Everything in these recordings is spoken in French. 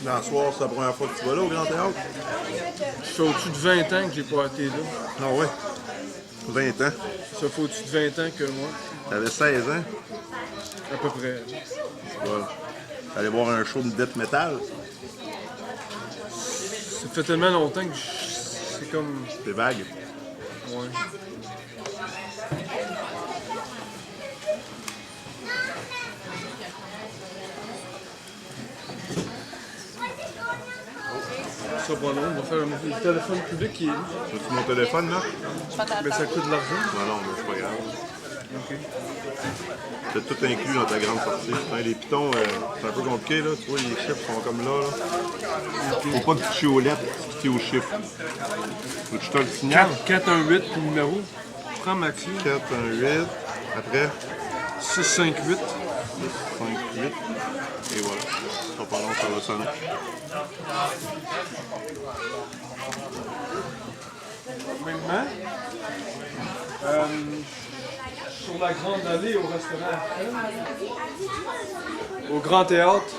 Dans le soir, c'est la première fois que tu vas là au Grand Théâtre? Ça fait au-dessus de 20 ans que j'ai pas été là. Ah ouais. 20 ans. Ça fait au-dessus de 20 ans que moi, T'avais 16 ans. à peu près. Voilà. T'allais voir un show de death metal. Ça fait tellement longtemps que c'est comme... C'était vague. Ouais. Ça sera pas long, on va faire le téléphone public qui est là. As-tu mon téléphone, là? Mais ça coûte de l'argent. Non, mais c'est pas grave. Ok. C'est tout inclus dans ta grande sortie. Hein, les pitons, c'est un peu compliqué, là. Tu vois, les chiffres sont comme là. Faut pas te toucher aux lettres, tu te fies aux chiffres. Faut que je te le signale. 418 le numéro. Prends Maxi. 418. Après, 658. 5, 8. Et voilà. Ça va pas long, ça va sonner. Maintenant, sur la grande allée au restaurant au Grand Théâtre.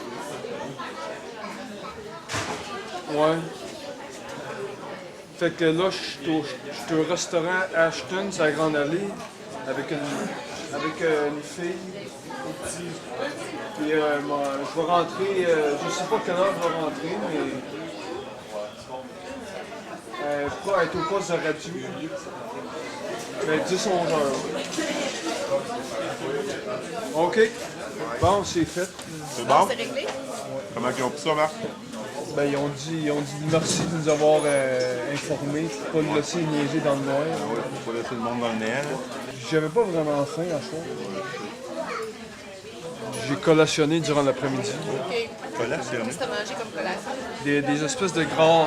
Ouais. Fait que là, je suis au restaurant Ashton, c'est la grande allée, avec une fille. Puis je vais rentrer, je sais pas quelle heure je vais rentrer, mais je vais être au poste de radio. Ben 10-11 heures. OK. Bon, c'est fait. C'est bon? C'est réglé? Comment ils ont pris ça, Marc? Ben, ils ont dit merci de nous avoir informés, pas nous laisser niaiser dans le noir. Ah ouais, faut pas laisser le monde dans le néant. Là. J'avais pas vraiment faim à soir. J'ai collationné durant l'après-midi. OK. Collationné. Qu'est-ce que t'as mangé comme collation? Des espèces de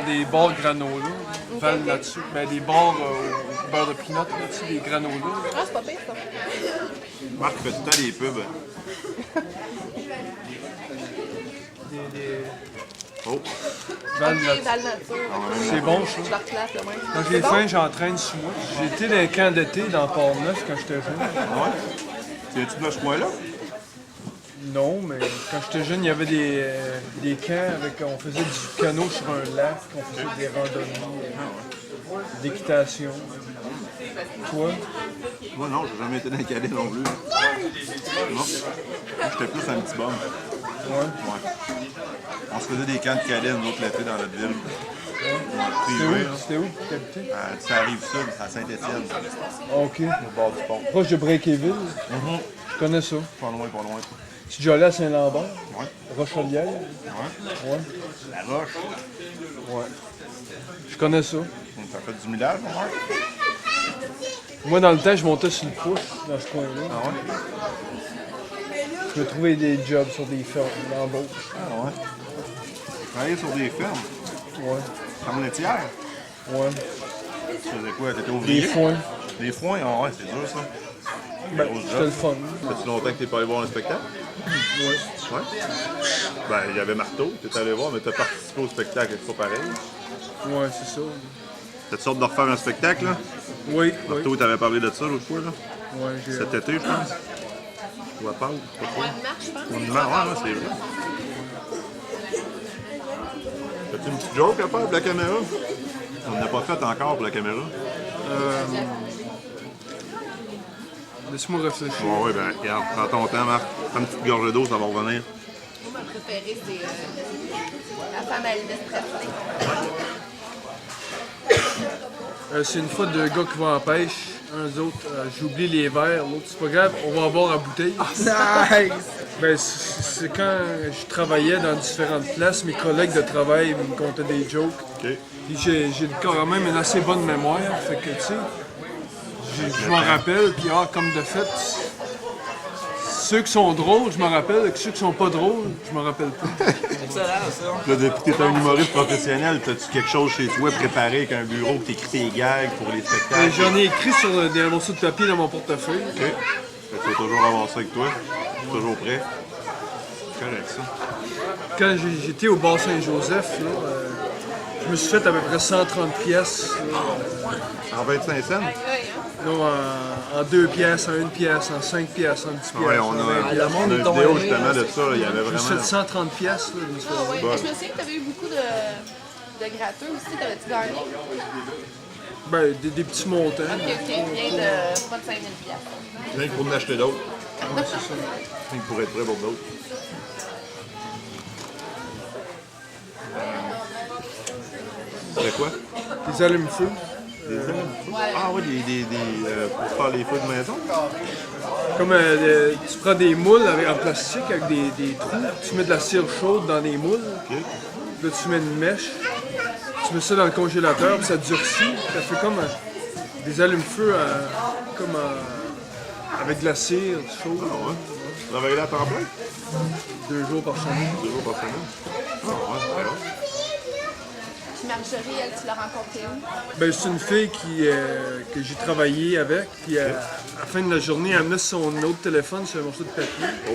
des bars granola, valent là-dessus. Ben, des bars au beurre de pinot, là, tu sais, des granola. Ah, c'est pas pire, ça. Marc fait tout le temps des pubs. Oh, Valent OK, là-dessus. dans le nature. C'est bon, ça. Je leur claque, là, même. Quand j'ai faim, j'entraîne sous moi. J'ai été dans un camp d'été dans Port-Neuf quand j'étais jeune. ouais. Viens-tu de ce coin-là? Non, mais quand j'étais jeune, il y avait des camps avec. On faisait du canot sur un lac, on faisait des randonnées, d'équitation. Toi? Moi, non, j'ai jamais été dans le cadet non plus. Non. Moi, j'étais plus un petit bum. Ouais. Ouais. On se faisait des camps de cadets, nous autres, l'été dans notre ville. Privé, là. C'était où? T'habitais? Ça arrive sud, à Saint-Étienne, OK. au bord du pont. Proche de Breakéville. Je connais ça. Pas loin, pas loin. Tu es déjà allé à Saint-Lambert? Ouais. Rochelière? Ouais. Ouais. La roche. Ouais. Je connais ça. Ça fait du millage, mon frère. Moi, dans le temps, je montais sur le push, dans ce coin-là. Ah ouais? Je me trouvais des jobs sur des fermes, l'embauche. Ah ouais. Travailler sur des fermes. Ouais. Comme laitière. Ouais. Tu faisais quoi? T'étais Des ouvrier? foins. Des foins? Ah ouais, c'est dur ça. Ben, Grosse c'était job. le fun. Ça fait longtemps que t'es pas allé voir un spectacle? Ouais. Ouais. Ben, il y avait Marteau, t'es allé voir, mais t'as participé au spectacle, c'est pas pareil. Ouais, c'est ça. T'as sorte de refaire un spectacle, là? Oui, oui. Marteau, t'avais parlé de ça l'autre fois, là? Ouais, j'ai... Cet été, je pense. Ou à Pâques, pas trop. Mois de mars, je pense. Ouais, c'est vrai. As-tu une petite joke à faire pour la caméra? On n'a pas fait encore pour la caméra. Laisse-moi réfléchir. Ouais, ben regarde, prends ton temps, Marc. Prends une petite gorgée d'eau, ça va revenir. Moi, ma préférée, c'est la femme à Elvis Presley. C'est une fois deux gars qui vont en pêche. Un autre, j'oublie les verres. L'autre, c'est pas grave, on va boire à bouteille. Nice! Ben, c'est quand je travaillais dans différentes places, mes collègues de travail me contaient des jokes. OK. Puis j'ai quand même une assez bonne mémoire, fait que tu sais, je m'en rappelle, puis comme de fait, ceux qui sont drôles, je m'en rappelle, et ceux qui sont pas drôles, je m'en rappelle pas. Excellent, ça. Là, depuis que t'es un humoriste professionnel, t'as-tu quelque chose chez toi préparé avec un bureau que t'écris tes gags pour les spectacles? J'en ai écrit sur des morceaux de papier dans mon portefeuille. OK. Fait que tu vas toujours avoir ça avec toi. Toujours prêt. C'est correct, ça. Quand j'étais au bar Saint-Joseph, là, je me suis fait à peu près 130 pièces. En 25 cents? Oui, hein? Non, en 2 pièces, en 1 pièce, en 5 pièces, en 10 pièces. Ouais, on a, le on monde a est une tombé, vidéo là. justement de ça, il y avait vraiment... 730 pièces, là, je me souviens. Ah ouais. Bon. Je me souviens que tu avais eu beaucoup de gratteux aussi. T'avais-tu gagné? Ben, des petits montants. Ok, ok. Bien de pas de 5000 piastres. Rien que pour en acheter d'autres, Ouais, c'est ça. rien que pour être prêt pour d'autres. C'est quoi? Des allumes-feu. Ah oui, pour faire les feux de maison? Comme tu prends des moules en plastique avec des trous, tu mets de la cire chaude dans les moules, Ok. là tu mets une mèche, tu mets ça dans le congélateur, puis ça durcit, ça fait comme des allumes-feu avec de la cire chaude, Ah ouais. Tu travailles là à temps plein? 2 jours par semaine. 2 jours par semaine? Ah ouais, c'est vrai. Puis Marjorie, elle, tu l'as rencontrée où? Ben, c'est une fille que j'ai travaillé avec, puis à la fin de la journée, elle amenait son autre téléphone sur un morceau de papier. Oh,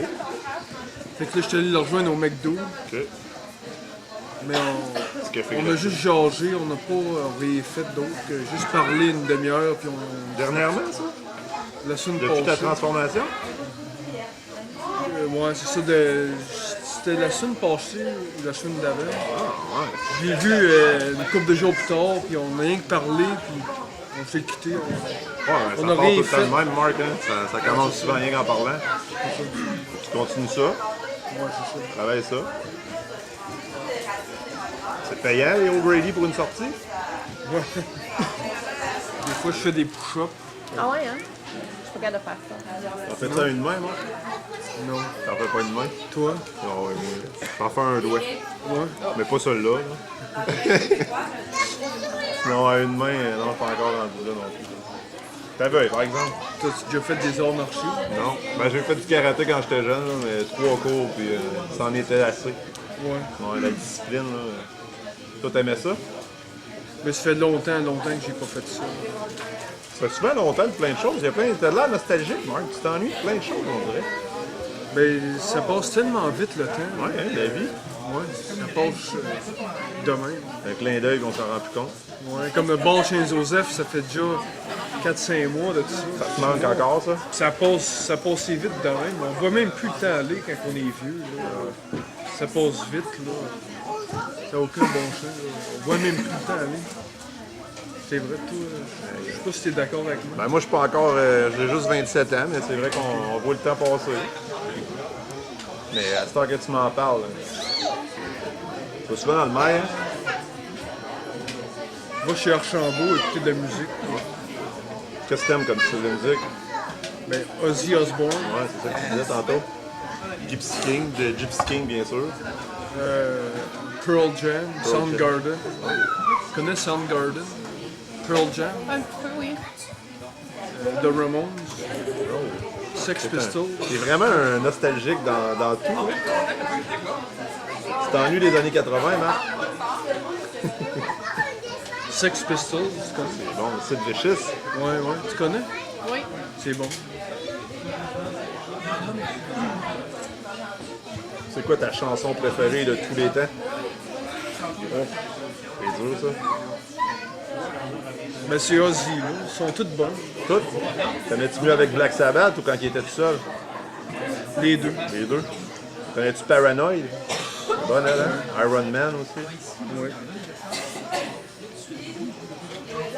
Fait que là, je suis allé le rejoindre au McDo, ok. mais Ce qui a fait on que- a juste jasé, on n'a pas rien fait d'autre que juste parler une demi-heure, puis Dernièrement, ça? la semaine Depuis ta passée. transformation? Ouais, c'est ça. C'était la semaine passée ou la semaine d'avant. Ah ouais. Je l'ai vu une couple de jours plus tard, puis on n'a rien que parlé, puis on s'est quitté. Ouais, On ça a part rien tout le temps fait. de même, Marc. Hein? Ça commence souvent rien qu'en parlant. Tu continues ça, Ouais, c'est ça. tu travailles ça. C'est payant, les O'Grady, pour une sortie? Ouais. Des fois, je fais des push-ups. Ah ouais, hein? Je suis pas capable de faire ça. T'en fais ça une main, moi? Non. T'en fais pas une main? Toi? Ah ouais, moi. J'en fais un doigt. Ouais. Mais pas celui-là. Là. Non, à une main, non, pas encore rendu là non plus. T'avais, par exemple? T'as-tu déjà fait des arts marchés? Non. Ben, j'ai fait du karaté quand j'étais jeune, là, mais 3 cours, puis ça en était assez. Ouais. Ouais, la discipline, là. Toi, t'aimais ça? Mais ça fait longtemps que j'ai pas fait ça. Ça fait souvent longtemps de plein de choses. Il y a plein... T'as de l'air nostalgique, Marc. Tu t'ennuies de plein de choses, on dirait. Ben, ça passe tellement vite le temps. Ouais, hein, la vie. Ouais, ça passe demain. Un clin d'œil qu'on s'en rend plus compte. Ouais, comme le bar chez Joseph, ça fait déjà 4-5 mois de tout ça. Ça te manque encore, ça? Ça passe si vite de même. On voit même plus le temps aller quand on est vieux. Là. Ça passe vite. Là. Ça n'a aucun bon sens. Là. On voit même plus le temps aller. C'est vrai, toi. Je sais pas si tu es d'accord avec moi. Ben, moi, je suis pas encore... j'ai juste 27 ans, mais c'est vrai qu'on voit le temps passer. Mais à ce temps que tu m'en parles, tu vas souvent dans le maire, hein? Moi, chez Archambault, écouter de la musique. Qu'est-ce que t'aimes comme style de musique? Ben, Ozzy Osbourne, Ouais, c'est ça que tu disais tantôt. Gypsy King, de Gypsy King, bien sûr. Pearl Jam, Soundgarden. Jam. Tu connais Soundgarden? Pearl Jam, Un petit peu, oui. The Ramones, Sex Pistols. T'es vraiment un nostalgique dans tout. Hein? Tu t'ennuies des années 80, Marc? Sex Pistols, tu connais? C'est bon, c'est Vicious. Ouais, tu connais? Oui. C'est bon. C'est quoi ta chanson préférée de tous les temps? Oh, c'est dur, ça. Mais c'est Ozzy, là. Ils sont toutes bonnes. Tout? T'aimais-tu mieux avec Black Sabbath ou quand il était tout seul? Les deux. Les deux. Connais-tu Paranoid? Bonne, elle, hein? Iron Man aussi. Ouais.